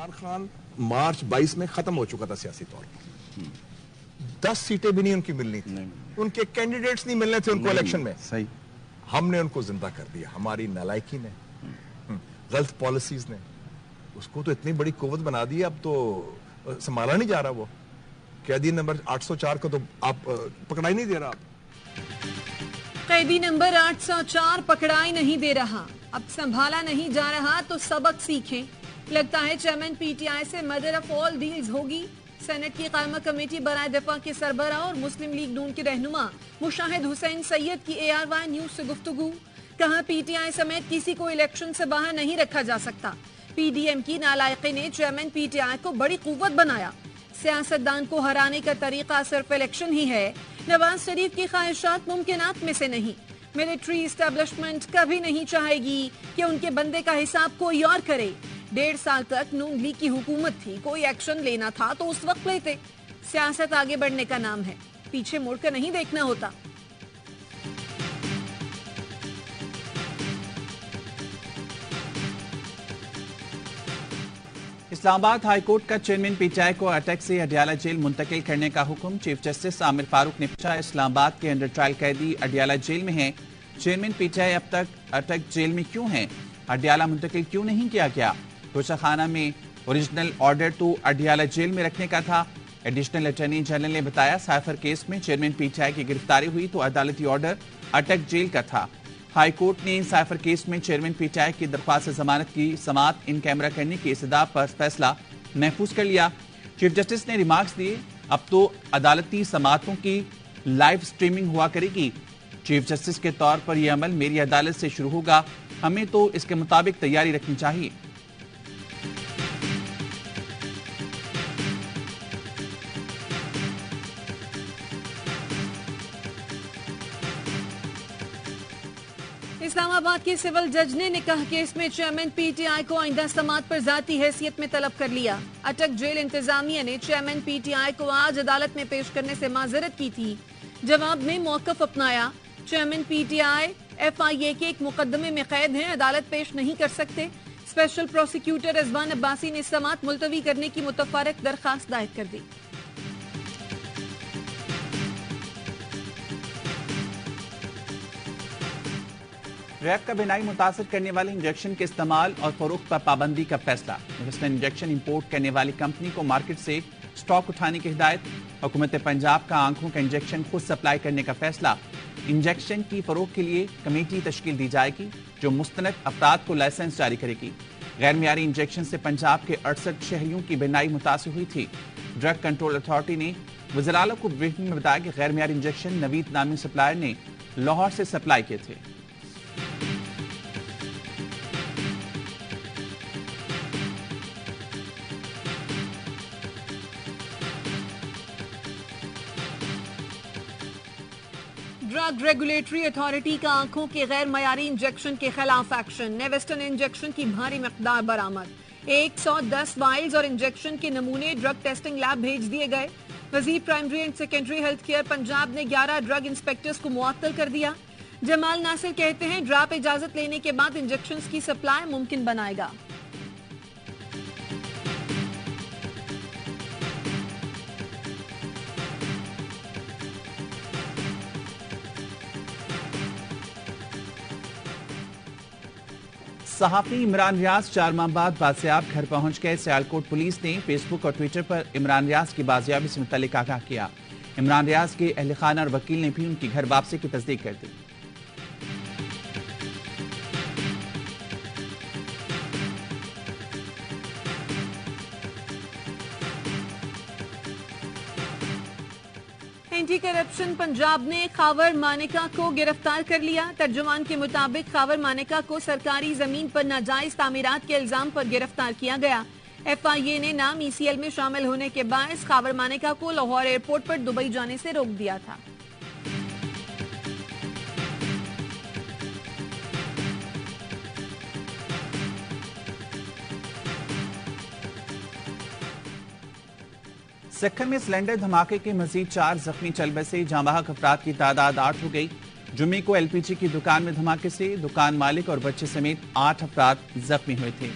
इमरान खान मार्च 22 में खत्म हो चुका था सियासी तौर पर, 10 सीटें भी नहीं उनकी मिलनी थी, उनके कैंडिडेट्स नहीं मिलने थे उनको इलेक्शन में। सही, हमने उनको जिंदा कर दिया, हमारी नालायकी ने, गलत पॉलिसीज ने उसको तो इतनी बड़ी कुव्वत बना दी, अब तो संभाला नहीं जा रहा। वो कैदी नंबर 804 को तो आप पकड़ा ही नहीं दे रहा। कैदी नंबर 804 पकड़ाई नहीं दे रहा, अब संभाला नहीं जा रहा तो सबक सीखें। लगता है चेयरमैन पीटीआई से मदर ऑफ ऑल डील्स होगी। सेनेट की कायमा कमेटी बराए दिफा के सरबराह और मुस्लिम लीग नून के रहनुमा मुशाहिद हुसैन सैयद की ARY न्यूज से गुफ्तगू। कहा पीटीआई समेत किसी को इलेक्शन से बाहर नहीं रखा जा सकता। पीडीएम की नालायकी ने चेयरमैन पीटीआई को बड़ी कुव्वत बनाया। सियासतदान को हराने का तरीका सिर्फ इलेक्शन ही है। नवाज शरीफ की ख्वाहिशात मुमकिनात में से नहीं। मिलिट्री इस्टेब्लिशमेंट कभी नहीं चाहेगी कि उनके बंदे का हिसाब कोई और करे। 1.5 साल तक नून लीग की हुकूमत थी, कोई एक्शन लेना था तो उस वक्त लेते। सियासत आगे बढ़ने का नाम है, पीछे मुड़कर नहीं देखना होता। इस्लामाबाद हाईकोर्ट का चेयरमैन पीटीआई को अटक से अडियाला जेल मुंतकिल करने का हुक्म। चीफ जस्टिस आमिर फारूक ने पूछा, इस्लामाबाद के अंडर ट्रायल कैदी अडियाला जेल में हैं, चेयरमैन पीटीआई अब तक अटक जेल में क्यों हैं, अडियाला मुंतकिल क्यों नहीं किया गया। गोशाखाना में ओरिजिनल ऑर्डर तो अडियाला जेल में रखने का था। एडिशनल अटॉर्नी जनरल ने बताया, साइफर केस में चेयरमैन पीटीआई की गिरफ्तारी हुई तो अदालती ऑर्डर अटक जेल का था। हाईकोर्ट ने साइफर केस में चेयरमैन पीटीआई की दरख्वास्त जमानत की समाअत इन कैमरा करने की इस्तदा पर फैसला महफूज कर लिया। चीफ जस्टिस ने रिमार्क्स दिए, अब तो अदालती समाअतों की लाइव स्ट्रीमिंग हुआ करेगी। चीफ जस्टिस के तौर पर यह अमल मेरी अदालत से शुरू होगा, हमें तो इसके मुताबिक तैयारी रखनी चाहिए। इस्लामाबाद के सिविल जज ने निकाह केस में चेयरमैन पीटीआई को आइंदा समाअत पर जाती हैसियत में तलब कर लिया। अटक जेल इंतजामिया ने चेयरमैन पीटीआई को आज अदालत में पेश करने से माजरत की थी। जवाब में मौकफ अपनाया। चेयरमैन पीटीआई FIA के एक मुकदमे में कैद हैं, अदालत पेश नहीं कर सकते। स्पेशल प्रोसिक्यूटर रिजवान अब्बासी ने समाअत मुलतवी करने की मुतफरक दरखास्त दायर कर दी। रैप का बिनाई मुतासर करने वाले इंजेक्शन के इस्तेमाल और फरोख्त पर पाबंदी का फैसला। मेडिसिनल इंजेक्शन इंपोर्ट करने वाली कंपनी को मार्केट से स्टॉक उठाने की हिदायत। हुकूमत पंजाब का आंखों का इंजेक्शन खुद सप्लाई करने का फैसला। इंजेक्शन की फरोख्त के लिए कमेटी तश्कील दी जाएगी जो मुस्तनद अफराद को लाइसेंस जारी करेगी। गैर मियारी इंजेक्शन से पंजाब के 68 शहरियों की बिनाई मुतासर हुई थी। ड्रग कंट्रोल अथॉरिटी ने वज़ीर आला को ब्रीफिंग में बताया कि गैर मियारी इंजेक्शन नवीद नामी सप्लायर ने लाहौर से सप्लाई किए थे। ड्रग रेगुलेटरी अथॉरिटी का आंखों के गैर मयारी इंजेक्शन के खिलाफ एक्शन। नेवेस्टन इंजेक्शन की भारी मिकदार बरामद। 110 वाइल्स और इंजेक्शन के नमूने ड्रग टेस्टिंग लैब भेज दिए गए। वजीर primary and secondary health care Punjab ने 11 ड्रग इंस्पेक्टर्स को मुअत्तल कर दिया। जमाल नासिर कहते हैं, ड्रा पे इजाजत लेने के बाद इंजेक्शन की सप्लाई मुमकिन बनाएगा। सहाफी इमरान रियाज 4 माह बाद बाजियाब घर पहुंच गए। सियालकोट पुलिस ने फेसबुक और ट्विटर पर इमरान रियाज की बाजियाबी से मुतल्लिक आगाह किया। इमरान रियाज के अहल खाना और वकील ने भी उनकी घर वापसी की तस्दीक कर दी। एंटी करप्शन पंजाब ने खावर मानेका को गिरफ्तार कर लिया। तर्जुमान के मुताबिक खावर मानेका को सरकारी जमीन पर नाजायज तामीरात के इल्जाम पर गिरफ्तार किया गया। FIA ने नाम ECL में शामिल होने के बायस खावर मानेका को लाहौर एयरपोर्ट पर दुबई जाने से रोक दिया था। सिक्किम में सिलेंडर धमाके के मजीद 4 जख्मी चल बसे। जांबाहक अफराद की तादाद 8 हो गई। जुम्मे को LPG की दुकान में धमाके से दुकान मालिक और बच्चे समेत 8 अफराद जख्मी हुए थे।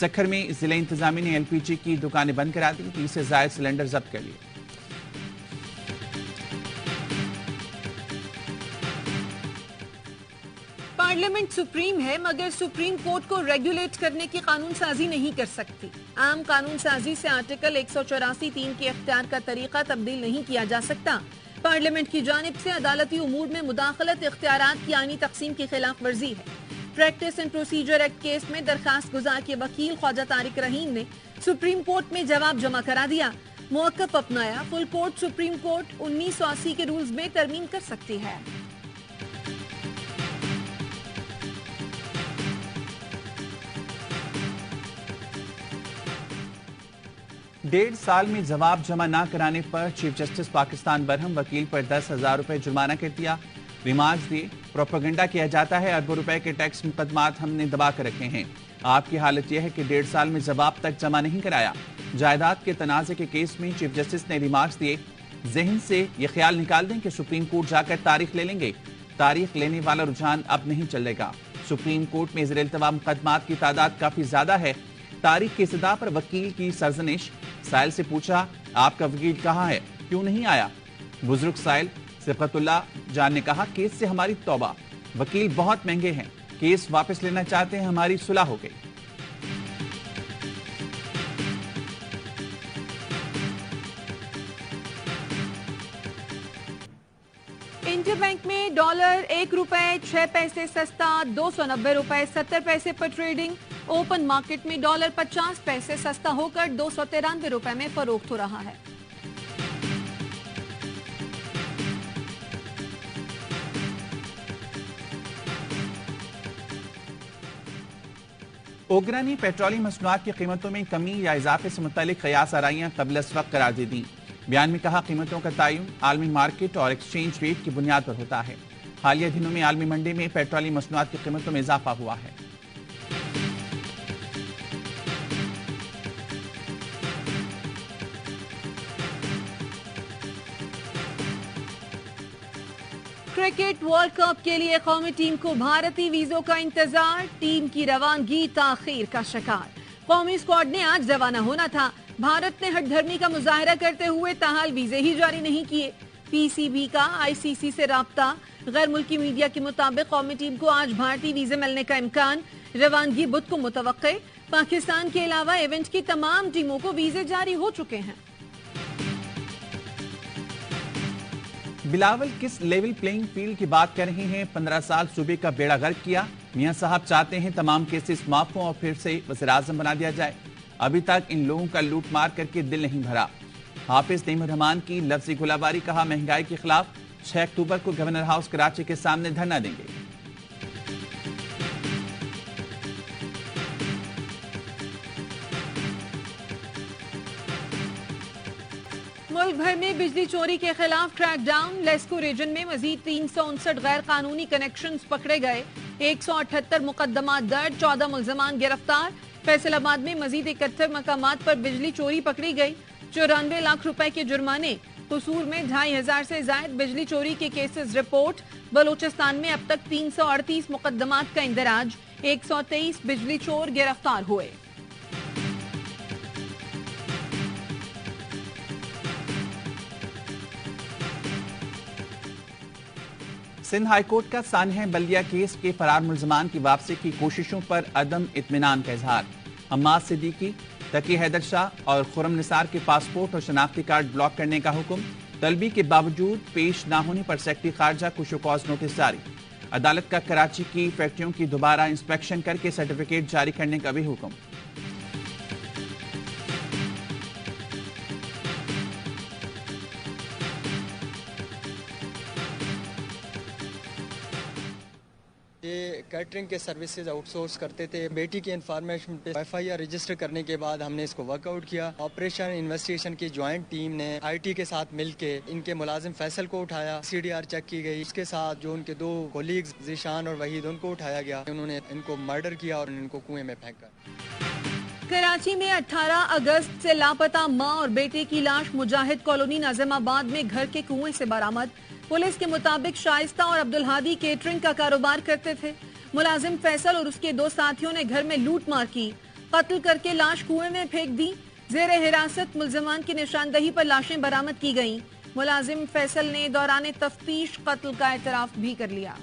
सखर में जिला इंतजामिया ने LPG की दुकानें बंद करा दी, 30 से ज्यादा सिलेंडर जब्त कर लिए। पार्लियामेंट सुप्रीम है, मगर सुप्रीम कोर्ट को रेगुलेट करने की कानून साजी नहीं कर सकती। आम कानून साजी से आर्टिकल 184(3) के इख्तियार का तरीका तब्दील नहीं किया जा सकता। पार्लियामेंट की जानिब से अदालती उमूर में मुदाखलत इख्तियारात की आईनी तकसीम की खिलाफ वर्जी है। Practice and procedure act case में दरखास्त गुजार के वकील ख्वाजा तारिक रहीम ने सुप्रीम कोर्ट में जवाब जमा करा दिया, मौक़िफ़ अपनाया। फुल कोर्ट सुप्रीम कोर्ट 1980 के रूल्स में तरमीम कर सकती है। डेढ़ साल में जवाब जमा न कराने पर चीफ जस्टिस पाकिस्तान बरहम वकील पर 10,000 रुपए जुर्माना कर दिया, रिमार्क्स दिए। प्रोपेगेंडा किया जाता है, अरबों रुपए के टैक्स मुकदमात हमने दबा कर रखे हैं। आपकी हालत यह है कि 1.5 साल में जवाब तक जमा नहीं कराया। जायदाद के तनाज़े के केस में चीफ जस्टिस ने रिमार्क्स दिए, जहन से ये ख्याल निकाल दें कि सुप्रीम कोर्ट जाकर तारीख ले लेंगे। तारीख लेने वाला रुझान अब नहीं चलेगा। सुप्रीम कोर्ट में ज़ेर-इल्तवा मुकदमात की तादाद काफी ज्यादा है। तारीख की सदा पर वकील की सरजनिश। साइल से पूछा, आपका वकील कहाँ है, क्यों नहीं आया? बुजुर्ग साइल सिफ़कतुल्लाह जान ने कहा, केस से हमारी तौबा, वकील बहुत महंगे हैं, केस वापस लेना चाहते हैं, हमारी सुलह हो गई। इंटरबैंक में डॉलर 1 रुपए 6 पैसे सस्ता 290 रुपए 70 पैसे पर ट्रेडिंग। ओपन मार्केट में डॉलर 50 पैसे सस्ता होकर 293 रुपए में फरोख्त हो रहा है। ओगरा ने पेट्रोलियम मसनूआत की कीमतों में कमी या इजाफे से मुतालिक कयास आराइयां क़ब्ल वक्त करार दे दी। बयान में कहा, कीमतों का तयन आलमी मार्केट और एक्सचेंज रेट की बुनियाद पर होता है। हालिया दिनों में आलमी मंडी में पेट्रोलियम मसनूआत की कीमतों में इजाफा हुआ है। क्रिकेट वर्ल्ड कप के लिए कौमी टीम को भारतीय वीजों का इंतजार, टीम की रवानगी ताखीर का शिकार। कौमी स्क्वाड ने आज रवाना होना था। भारत ने हठधर्मी का मुजाहरा करते हुए ताहाल वीजे ही जारी नहीं किए। PCB का ICC से राब्ता। गैर मुल्की मीडिया के मुताबिक कौमी टीम को आज भारतीय वीजे मिलने का इम्कान। रवानगी बुध को मुतवक्के। पाकिस्तान के अलावा इवेंट की तमाम टीमों को वीजे जारी हो चुके हैं। बिलावल किस लेवल प्लेइंग फील्ड की बात कर रहे हैं? 15 साल सूबे का बेड़ा गर्क किया। मियां साहब चाहते हैं तमाम केसेस माफ हों और फिर से वज़ीर-ए-आज़म बना दिया जाए। अभी तक इन लोगों का लूट मार करके दिल नहीं भरा। हाफिज नईम रहमान की लफ्जी गोलाबारी। कहा, महंगाई के खिलाफ 6 अक्टूबर को गवर्नर हाउस कराची के सामने धरना देंगे। मुल्क भर में बिजली चोरी के खिलाफ क्रैकडाउन। लेस्को रीजन में मजीद 359 गैर कानूनी कनेक्शंस पकड़े गए। 178 मुकदमा दर्ज, 14 मुल्जमान गिरफ्तार। फैसलाबाद में मजीद 71 मकामात पर बिजली चोरी पकड़ी गई। 94 लाख रुपए के जुर्माने। कसूर में 2500 से जायद बिजली चोरी के केसेस रिपोर्ट। बलोचिस्तान में अब तक 338 मुकदमात का इंदराज। 123 बिजली चोर गिरफ्तार हुए। सिंध हाईकोर्ट का सानह बल्दिया केस के फरार मुल्जमान की वापसी की कोशिशों पर अदम इत्मीनान का इजहार। हम्माद सिद्दीकी, तकी हैदर शाह और खुरम निसार के पासपोर्ट और शनाख्ती कार्ड ब्लॉक करने का हुक्म। तलबी के बावजूद पेश न होने पर सेक्रेटरी खारजा को शो कॉज नोटिस जारी। अदालत का कराची की फैक्ट्रियों की दोबारा इंस्पेक्शन करके सर्टिफिकेट जारी करने का भी हुक्म। कैटरिंग के सर्विसेज आउटसोर्स करते थे। बेटी की इंफॉर्मेशन पे FIR रजिस्टर करने के बाद हमने इसको वर्कआउट किया। ऑपरेशन इन्वेस्टिगेशन की ज्वाइंट टीम ने IT के साथ मिलके इनके मुलाजिम फैसल को उठाया। CDR चेक की गई। इसके साथ जो उनके 2 कोलीग्स जीशान और वहीद, उनको उठाया गया। उन्होंने इनको मर्डर किया और इनको कुएं में फेंका। कराची में 18 अगस्त से लापता मां और बेटे की लाश मुजाहिद कॉलोनी नाजिमाबाद में घर के कुएं से बरामद। पुलिस के मुताबिक शाइस्ता और अब्दुल हादी केटरिंग का कारोबार करते थे। मुलाजिम फैसल और उसके 2 साथियों ने घर में लूट मार की। कत्ल करके लाश कुएं में फेंक दी। जेर हिरासत मुल्जमान की निशानदही पर लाशें बरामद की गईं। मुलाजिम फैसल ने दौरान तफ्तीश कत्ल का एतराफ भी कर लिया।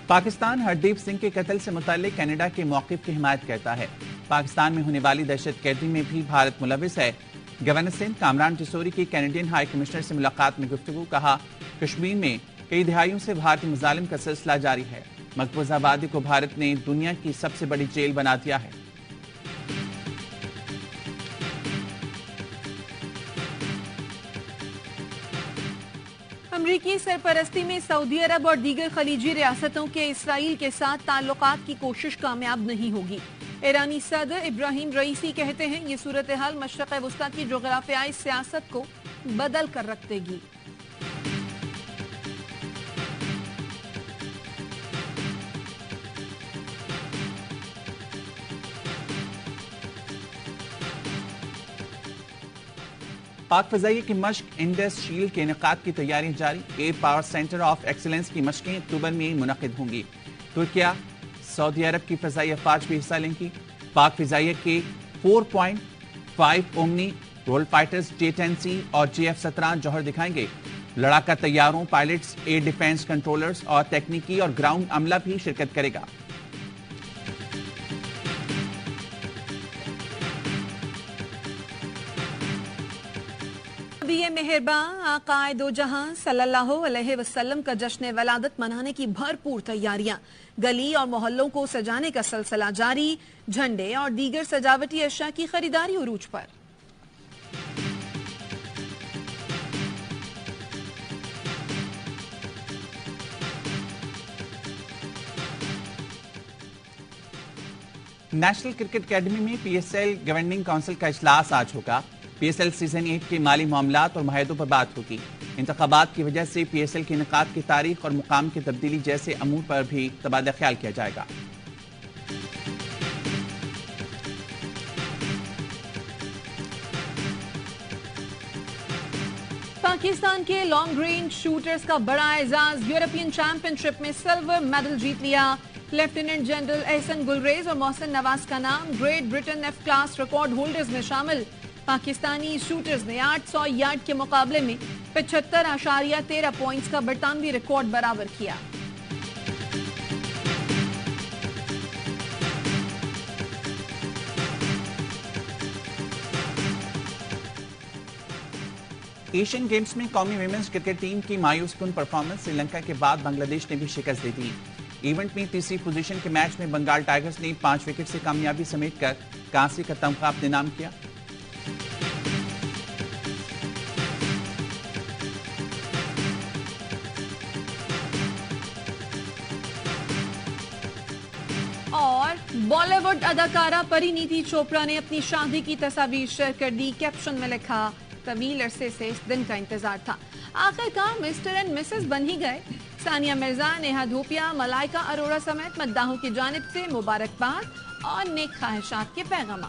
पाकिस्तान हरदीप सिंह के कत्ल से मुताल्लिक कनाडा के मौक़िफ़ की हिमायत करता है। पाकिस्तान में होने वाली दहशतगर्दी में भी भारत मुलविस है। गवर्नर सिंध कामरान टिसोरी की कैनेडियन हाई कमिश्नर से मुलाकात में गुफ्तगू। कहा, कश्मीर में कई दिहाइयों से भारतीय मुजालिम का सिलसिला जारी है। मकबूजा आबादी को भारत ने दुनिया की सबसे बड़ी जेल बना दिया है। अमरीकी सरपरस्ती में सऊदी अरब और दीगर खलीजी रियासतों के इसराइल के साथ ताल्लुकात की कोशिश कामयाब नहीं होगी। ईरानी सदर इब्राहिम रईसी कहते हैं, ये सूरत हाल मशरक़ वस्ता की जोग्राफियाई सियासत को बदल कर रख देगी। पाक फजाइया की मश्क इंडस शील्ड के इनेकाद की तैयारियां जारी। Air power centre of excellence की मशकें अक्टूबर में मुनक़िद होंगी। तुर्किया, सऊदी अरब की फजाई अफवाज भी हिस्सा लेंगी। पाक फजाइया के 4.5 ओमनी रोल फाइटर्स J-10C और JF-17 जौहर दिखाएंगे। लड़ाका तैयारों, पायलट्स, एयर डिफेंस कंट्रोलर्स और तकनीकी और ग्राउंड अमला भी शिरकत करेगा। ये मेहरबान आकाए दो जहां सल्लल्लाहु अलैहि वसल्लम का जश्न वलादत मनाने की भरपूर तैयारियां। गली और मोहल्लों को सजाने का सिलसिला जारी। झंडे और दीगर सजावटी अशिया की खरीदारी उरूज पर। नेशनल क्रिकेट अकेडमी में PSL गवर्निंग काउंसिल का इजलास आज होगा। PSL सीजन 8 के माली मामलात और मुआहदों पर बात होगी। इंतखाबात की वजह से PSL के इनेकाद की तारीख और मुकाम की तब्दीली जैसे अमूर पर भी तबादला ख्याल किया जाएगा। पाकिस्तान के लॉन्ग रेंज शूटर्स का बड़ा एजाज। यूरोपियन चैंपियनशिप में सिल्वर मेडल जीत लिया। लेफ्टिनेंट जनरल एहसन गुलरेज और मोहसिन नवाज का नाम great Britain F class record holders में शामिल। पाकिस्तानी शूटर्स ने 800 यार्ड के मुकाबले में 75.13 पॉइंट्स का बरतानवी रिकॉर्ड बराबर किया। एशियन गेम्स में कौमी विमेंस क्रिकेट टीम की मायूसकुन परफॉर्मेंस। श्रीलंका के बाद बांग्लादेश ने भी शिकस्त दे दी। इवेंट में तीसरी पोजीशन के मैच में बंगाल टाइगर्स ने 5 विकेट से कामयाबी समेटकर कांसे का तमगा अपने नाम किया। और बॉलीवुड अदाकारा परिणीति चोपड़ा ने अपनी शादी की तस्वीर शेयर कर दी। कैप्शन में लिखा, तवील अरसे से इस दिन का इंतजार था, आखिरकार मिस्टर एंड मिसेस बन ही गए। सानिया मिर्जा, नेहा धूपिया, मलाइका अरोड़ा समेत मद्दाहों की जानिब से मुबारकबाद और नेक ख्वाहिशात के पैगाम।